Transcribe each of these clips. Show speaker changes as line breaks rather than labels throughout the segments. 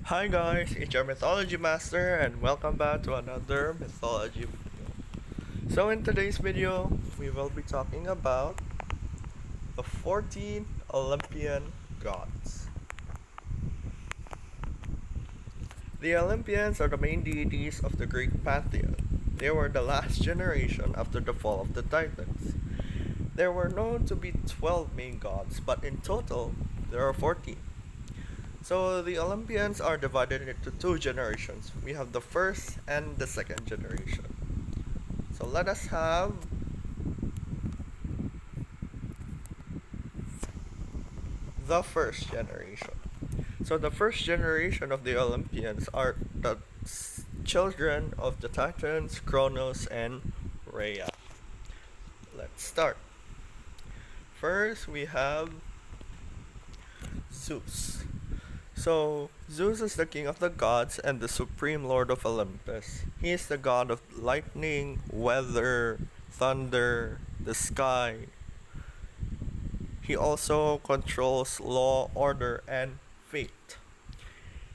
Hi guys, it's your mythology master and welcome back to another mythology video. So in today's video, we will be talking about the 14 Olympian gods. The Olympians are the main deities of the Greek pantheon. They were the last generation after the fall of the Titans. There were known to be 12 main gods, but in total, there are 14. So the Olympians are divided into two generations. We have the first and the second generation. So let us have the first generation. So the first generation of the Olympians are the children of the Titans, Kronos and Rhea. Let's start. First we have Zeus. So, Zeus is the king of the gods and the supreme lord of Olympus. He is the god of lightning, weather, thunder, the sky. He also controls law, order, and fate.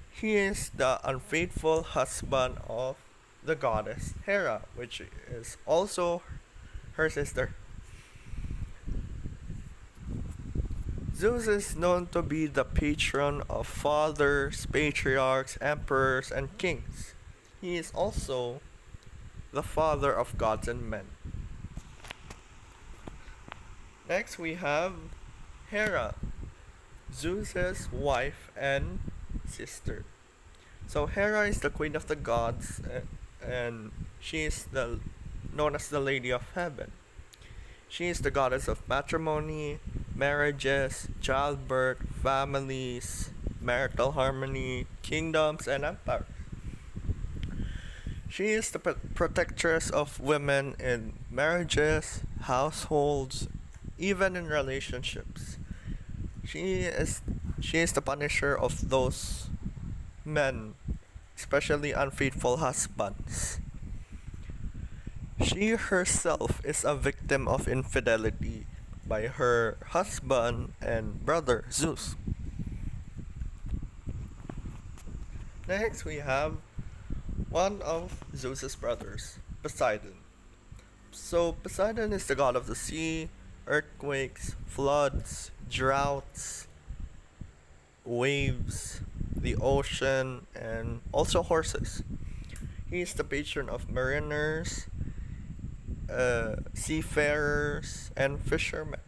He is the unfaithful husband of the goddess Hera, which is also her sister. Zeus is known to be the patron of fathers, patriarchs, emperors, and kings. He is also the father of gods and men. Next we have Hera, Zeus's wife and sister. So Hera is the queen of the gods and she is known as the Lady of Heaven. She is the goddess of matrimony, marriages, childbirth, families, marital harmony, kingdoms, and empires. She is the protectress of women in marriages, households, even in relationships. She is the punisher of those men, especially unfaithful husbands. She herself is a victim of infidelity by her husband and brother Zeus. Next we have one of Zeus's brothers, Poseidon. So Poseidon is the god of the sea, earthquakes, floods, droughts, waves, the ocean, and also horses. He is the patron of mariners, seafarers, and fishermen.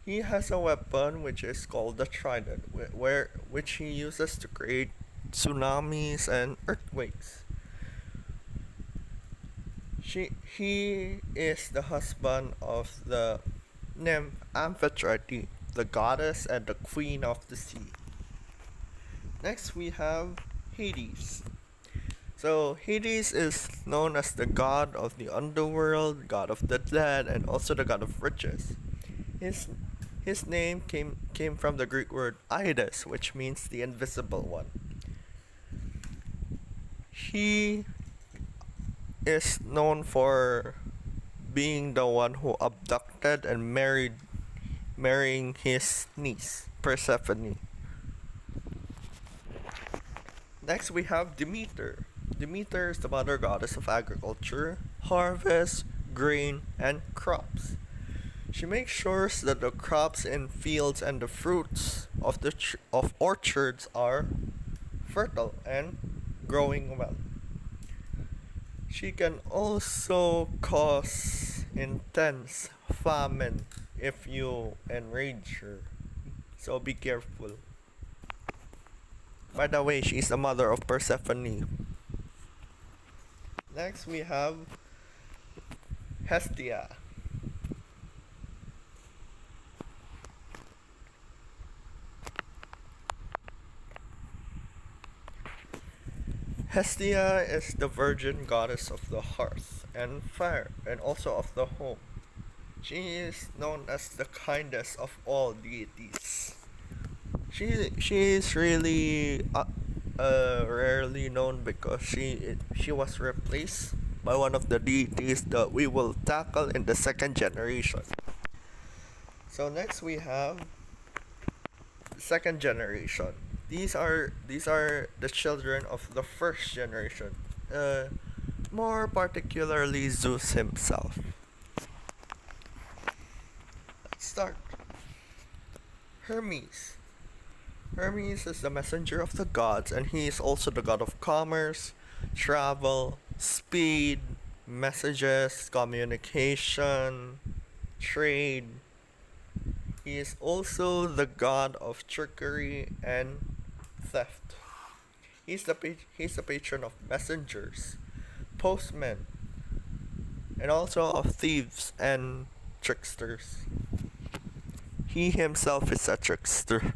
He has a weapon which is called the trident, which he uses to create tsunamis and earthquakes. He is the husband of the nymph Amphitrite, the goddess and the queen of the sea. Next we have Hades. So Hades is known as the god of the underworld, god of the dead, and also the god of riches. His name came from the Greek word Aides, which means the invisible one. He is known for being the one who abducted and marrying his niece, Persephone. Next we have Demeter. Demeter is the mother goddess of agriculture, harvest, grain, and crops. She makes sure that the crops in fields and the fruits of orchards are fertile and growing well. She can also cause intense famine if you enrage her. So be careful. By the way, she is the mother of Persephone. Next we have Hestia. Hestia is the virgin goddess of the hearth and fire and also of the home. She is known as the kindest of all deities. She is really rarely known because she was replaced by one of the deities that we will tackle in the second generation. So next we have second generation. These are the children of the first generation. More particularly Zeus himself. Let's start. Hermes. Hermes is the messenger of the gods, and he is also the god of commerce, travel, speed, messages, communication, trade. He is also the god of trickery and theft. He's the patron of messengers, postmen, and also of thieves and tricksters. He himself is a trickster.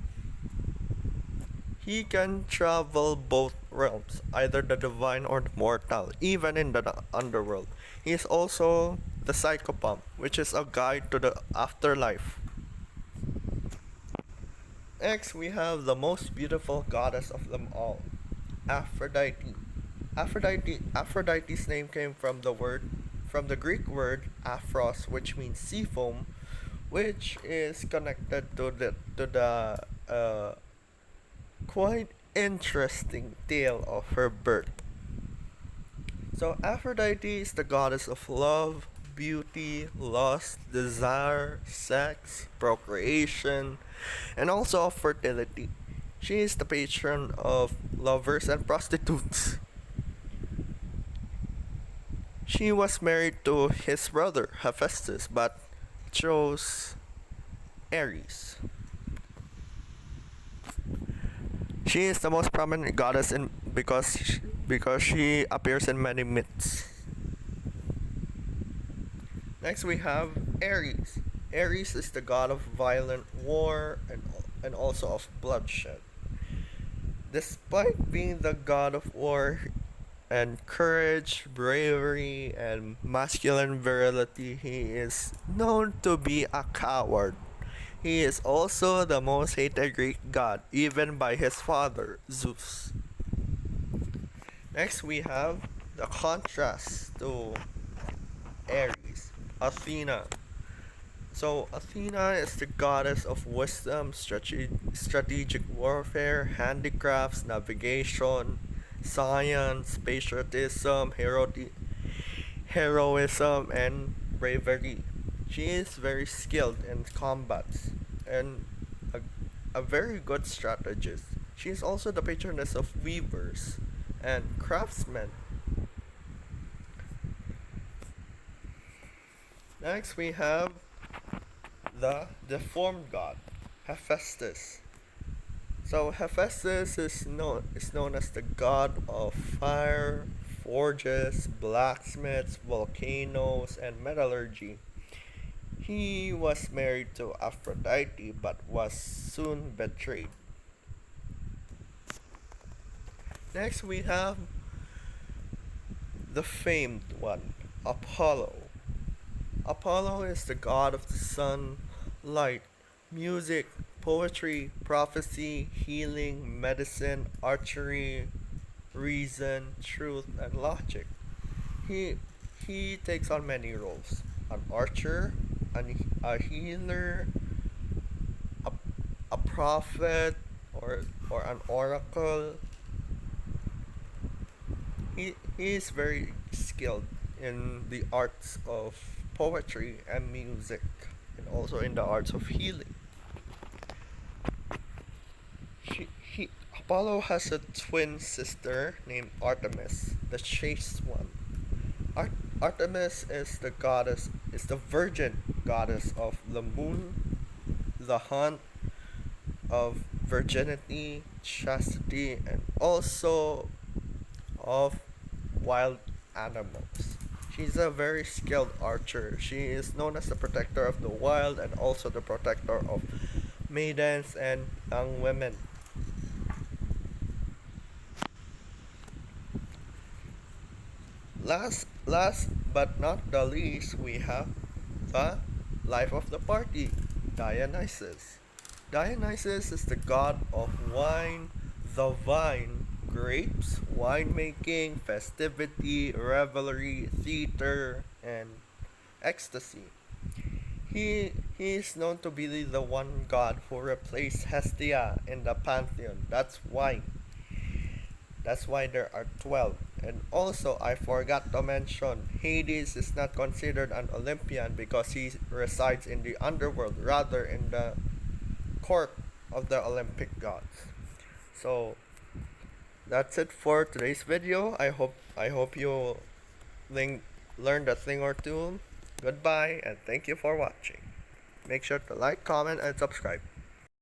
He can travel both realms, either the divine or the mortal, even in the underworld. He is also the psychopomp, which is a guide to the afterlife. Next, we have the most beautiful goddess of them all, Aphrodite. Aphrodite's name came from the Greek word aphros, which means sea foam, which is connected to the quite interesting tale of her birth. So Aphrodite is the goddess of love, beauty, lust, desire, sex, procreation, and also of fertility. She is the patron of lovers and prostitutes. She was married to his brother Hephaestus, but chose Ares. She is the most prominent goddess because she appears in many myths. Next we have Ares. Ares is the god of violent war and also of bloodshed. Despite being the god of war and courage, bravery, and masculine virility, he is known to be a coward. He is also the most hated Greek god, even by his father, Zeus. Next, we have the contrast to Ares, Athena. So, Athena is the goddess of wisdom, strategic warfare, handicrafts, navigation, science, patriotism, heroism, and bravery. She is very skilled in combats and a very good strategist. She is also the patroness of weavers and craftsmen. Next, we have the deformed god, Hephaestus. So Hephaestus is known as the god of fire, forges, blacksmiths, volcanoes, and metallurgy. He was married to Aphrodite but was soon betrayed. Next we have the famed one, Apollo. Apollo is the god of the sun, light, music, poetry, prophecy, healing, medicine, archery, reason, truth, and logic. He takes on many roles: an archer, a healer, a, a prophet, or an oracle. He is very skilled in the arts of poetry and music, and also in the arts of healing. Apollo has a twin sister named Artemis, the chaste one. Artemis is the virgin goddess of the moon, the hunt, of virginity, chastity, and also of wild animals. She's a very skilled archer. She is known as the protector of the wild and also the protector of maidens and young women. Last but not the least, we have the life of the party, Dionysus. Dionysus is the god of wine, the vine, grapes, winemaking, festivity, revelry, theater, and ecstasy. He He is known to be the one god who replaced Hestia in the pantheon. That's why there are 12. And also, I forgot to mention, Hades is not considered an Olympian because he resides in the underworld, rather in the court of the Olympic gods. So, that's it for today's video. I hope you learned a thing or two. Goodbye and thank you for watching. Make sure to like, comment, and subscribe.